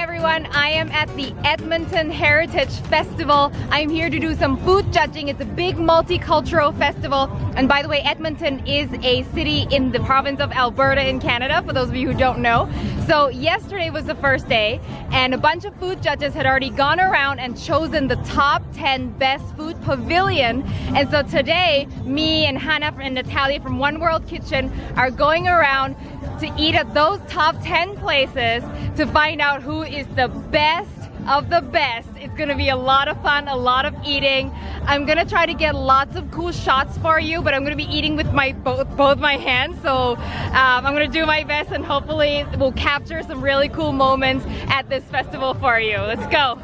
everyone, I am at the Edmonton Heritage Festival. I'm here to do some food judging. It's a big multicultural festival. And by the way, Edmonton is a city in the province of Alberta in Canada, for those of you who don't know. So yesterday was the first day, and a bunch of food judges had already gone around and chosen the top 10 best food pavilion. And so today, me and Hana and Natalia from One World Kitchen are going around to eat at those top 10 places to find out who is the best of the best. It's gonna be a lot of fun, a lot of eating. I'm gonna try to get lots of cool shots for you, but I'm gonna be eating with my both my hands, so I'm gonna do my best and hopefully we'll capture some really cool moments at this festival for you. Let's go.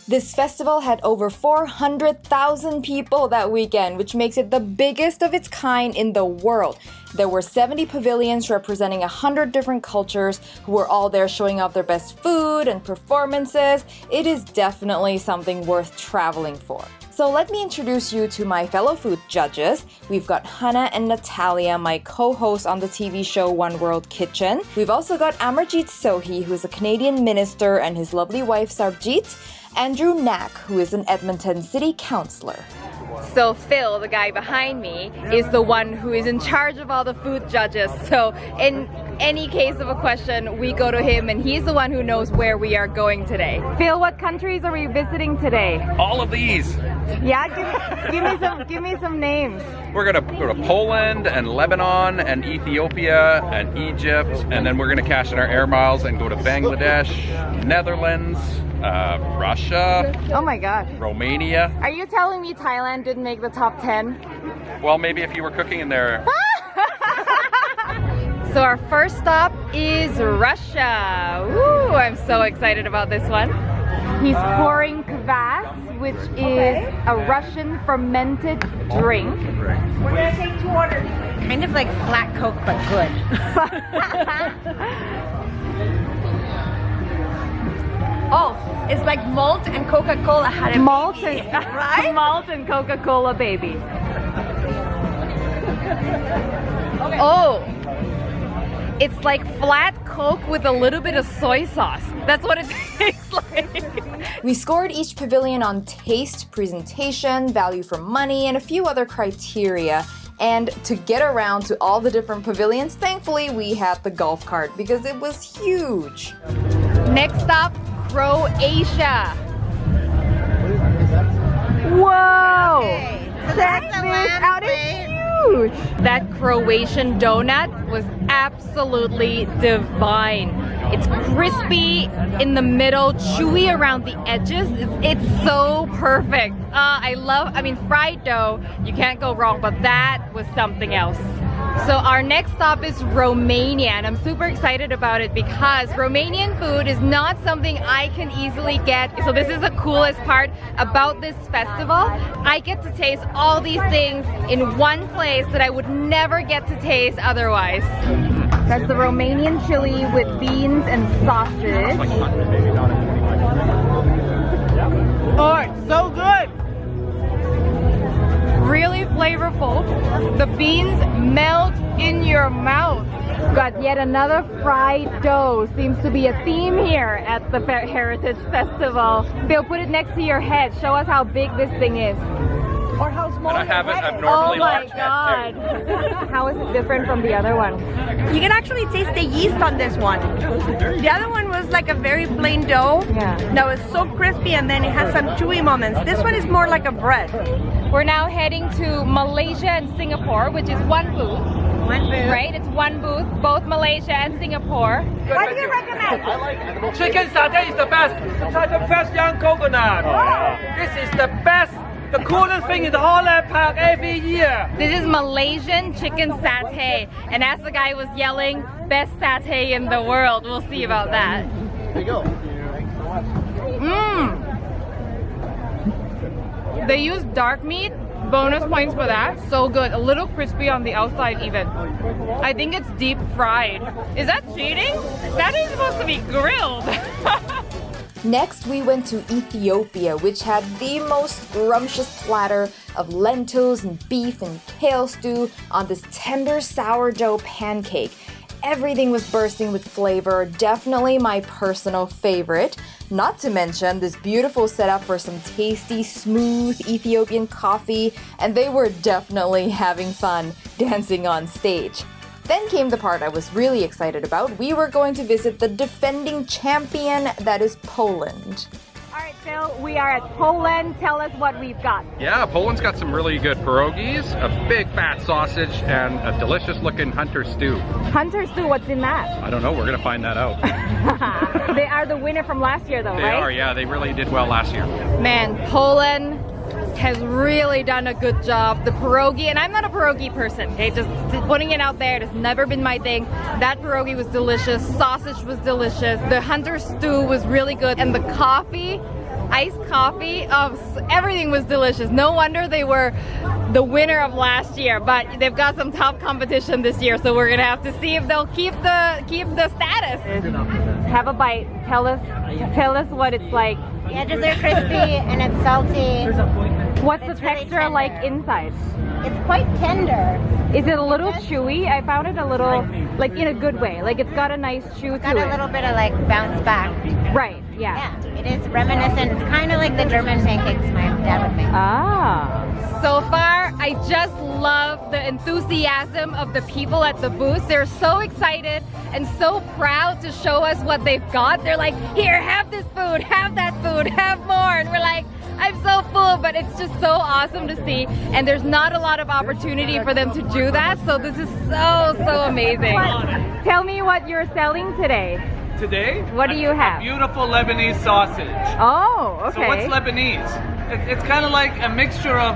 This festival had over 400,000 people that weekend, which makes it the biggest of its kind in the world. There were 70 pavilions representing 100 different cultures who were all there showing off their best food and performances. It is definitely something worth traveling for. So let me introduce you to my fellow food judges. We've got Hana and Natalia, my co-hosts on the TV show One World Kitchen. We've also got Amarjeet Soji, who is a Canadian minister, and his lovely wife Amarjeet. Andrew Knack, who is an Edmonton City Councillor. So Phil, the guy behind me, is the one who is in charge of all the food judges. So in any case of a question, we go to him, and he's the one who knows where we are going today. Phil, what countries are we visiting today? All of these. Yeah, give me some names. We're gonna go to Poland and Lebanon and Ethiopia and Egypt, and then we're gonna cash in our air miles and go to Bangladesh, Netherlands, Russia. Oh my gosh. Romania. Are you telling me Thailand didn't make the top 10? Well, maybe if you were cooking in there. So our first stop is Russia. Woo, I'm so excited about this one. He's pouring kvass, which is a Russian fermented drink. We're gonna take 2 orders. Kind of like flat Coke, but good. Oh, it's like malt and Coca-Cola had a Malt baby, and, right? Malt and Coca-Cola baby. Oh, it's like flat Coke with a little bit of soy sauce. That's what it tastes like. We scored each pavilion on taste, presentation, value for money, and a few other criteria. And to get around to all the different pavilions, thankfully we had the golf cart because it was huge. Next stop, Croatia. Whoa! Okay, so Check that's the this lamb out, it's plate. huge! That Croatian donut was absolutely divine. It's crispy in the middle, chewy around the edges. It's so perfect. I mean, fried dough, you can't go wrong, but that was something else. So our next stop is Romania, and I'm super excited about it because Romanian food is not something I can easily get. So this is the coolest part about this festival. I get to taste all these things in one place that I would never get to taste otherwise. That's the Romanian chili with beans and sausage. Oh, it's so good! Really flavorful. The beans melt in your mouth. Got yet another fried dough. Seems to be a theme here at the Heritage Festival. Phil, put it next to your head. Show us how big this thing is. Or how small And I have an your head is. abnormally Oh my large head god. How is it different from the other one? You can actually taste the yeast on this one. The other one was like a very plain dough. Yeah. That was so crispy, and then it has some chewy moments. This one is more like a bread. We're now heading to Malaysia and Singapore, which is one booth. One food. Right? It's one booth, both Malaysia and Singapore. What do you recommend? Chicken satay is the best. Try the fresh young coconut. This is the best, the coolest thing in the whole land park every year. This is Malaysian chicken satay, and as the guy was yelling, best satay in the world. We'll see about that. There you go. They use dark meat. Bonus points for that. So good. A little crispy on the outside even. I think it's deep fried. Is that cheating? That is supposed to be grilled. Next, we went to Ethiopia, which had the most scrumptious platter of lentils and beef and kale stew on this tender sourdough pancake. everything was bursting with flavor, definitely my personal favorite. Not to mention this beautiful setup for some tasty, smooth Ethiopian coffee, and they were definitely having fun dancing on stage. Then came the part I was really excited about. We were going to visit the defending champion, that is Poland. Alright, Phil, we are at Poland. Tell us what we've got. Yeah, Poland's got some really good pierogies, a big fat sausage, and a delicious looking hunter stew. Hunter stew, what's in that? I don't know, we're gonna find that out. They are the winner from last year though, They right? are, yeah, they really did well last year. Man, Poland has really done a good job. The pierogi, and I'm not a pierogi person, okay? Just putting it out there, it has never been my thing. That pierogi was delicious, sausage was delicious, the hunter stew was really good, and the coffee, iced coffee, everything was delicious. No wonder they were the winner of last year, but they've got some tough competition this year, so we're gonna have to see if they'll keep the status. Have a bite. Tell us what it's like. The edges are crispy and it's salty. What's the It's really texture like tender. inside? It's quite tender. Is it a little chewy? I found it a little, like in a good way. Like it's got a nice chew Got to a it. little bit of like bounce back. Right, yeah. Yeah, it is reminiscent. It's kind of like the German pancakes my dad would make. Ah. So far, I just love the enthusiasm of the people at the booth. They're so excited and so proud to show us what they've got. They're like, here, have this food, have that food, have more. And we're like, I'm so full, but it's just so awesome to see. And there's not a lot of opportunity for them to do that. So this is so amazing. Tell me what you're selling today. Today, What do you have? beautiful Lebanese sausage. Oh, okay. So what's Lebanese? It's kind of like a mixture of,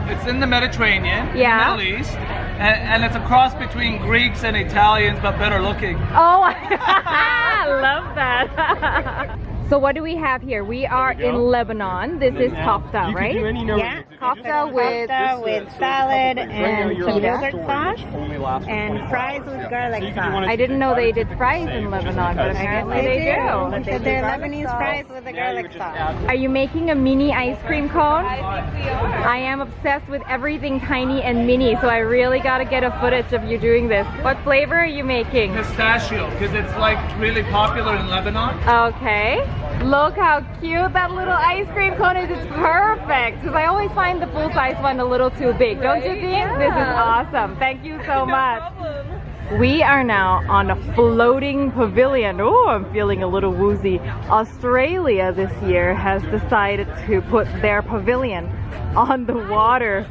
it's in the Mediterranean, Yeah. in the Middle East, and it's a cross between Greeks and Italians, but better looking. Oh, I love that. So what do we have here? We are in Lebanon. This is kofta, right? Yeah, Kofta with salad and some yogurt sauce and fries with garlic sauce. I didn't know they did fries in Lebanon, but apparently they do. They said they're Lebanese fries with the garlic sauce. Are you making a mini ice cream cone? I am obsessed with everything tiny and mini, so I really got to get a footage of you doing this. What flavor are you making? Pistachio, because it's like really popular in Lebanon. Okay. Look how cute that little ice cream cone is. It's perfect. Because I always find the full-size one a little too big. Don't you think? This is awesome. Thank you so much. We are now on a floating pavilion. Oh, I'm feeling a little woozy. Australia this year has decided to put their pavilion on the water.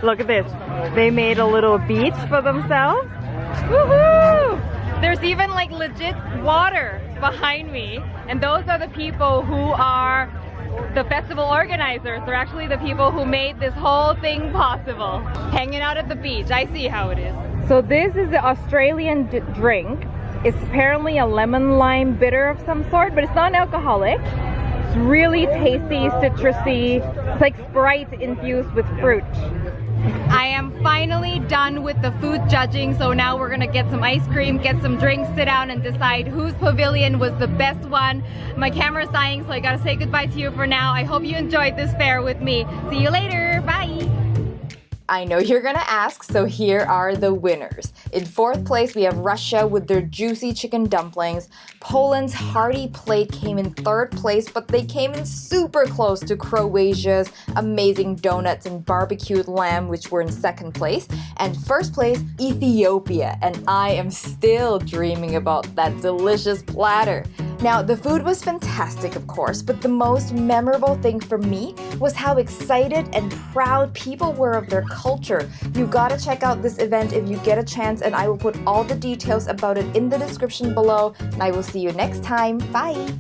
Look at this. They made a little beach for themselves. Woohoo! There's even like legit water behind me, and those are the people who are the festival organizers. They're actually the people who made this whole thing possible. Hanging out at the beach, I see how it is. So this is the Australian drink. It's apparently a lemon lime bitter of some sort, but it's non-alcoholic. It's really tasty, citrusy. It's like Sprite infused with fruit. I am finally done with the food judging, so now we're gonna get some ice cream, get some drinks, sit down and decide whose pavilion was the best one. My camera's dying, so I gotta say goodbye to you for now. I hope you enjoyed this fair with me. See you later, bye! I know you're gonna ask, so here are the winners. In fourth place, we have Russia with their juicy chicken dumplings. Poland's hearty plate came in third place, but they came in super close to Croatia's amazing donuts and barbecued lamb, which were in second place. And first place, Ethiopia, and I am still dreaming about that delicious platter. Now, the food was fantastic, of course, but the most memorable thing for me was how excited and proud people were of their culture. You gotta check out this event if you get a chance, and I will put all the details about it in the description below, and I will see you next time. Bye!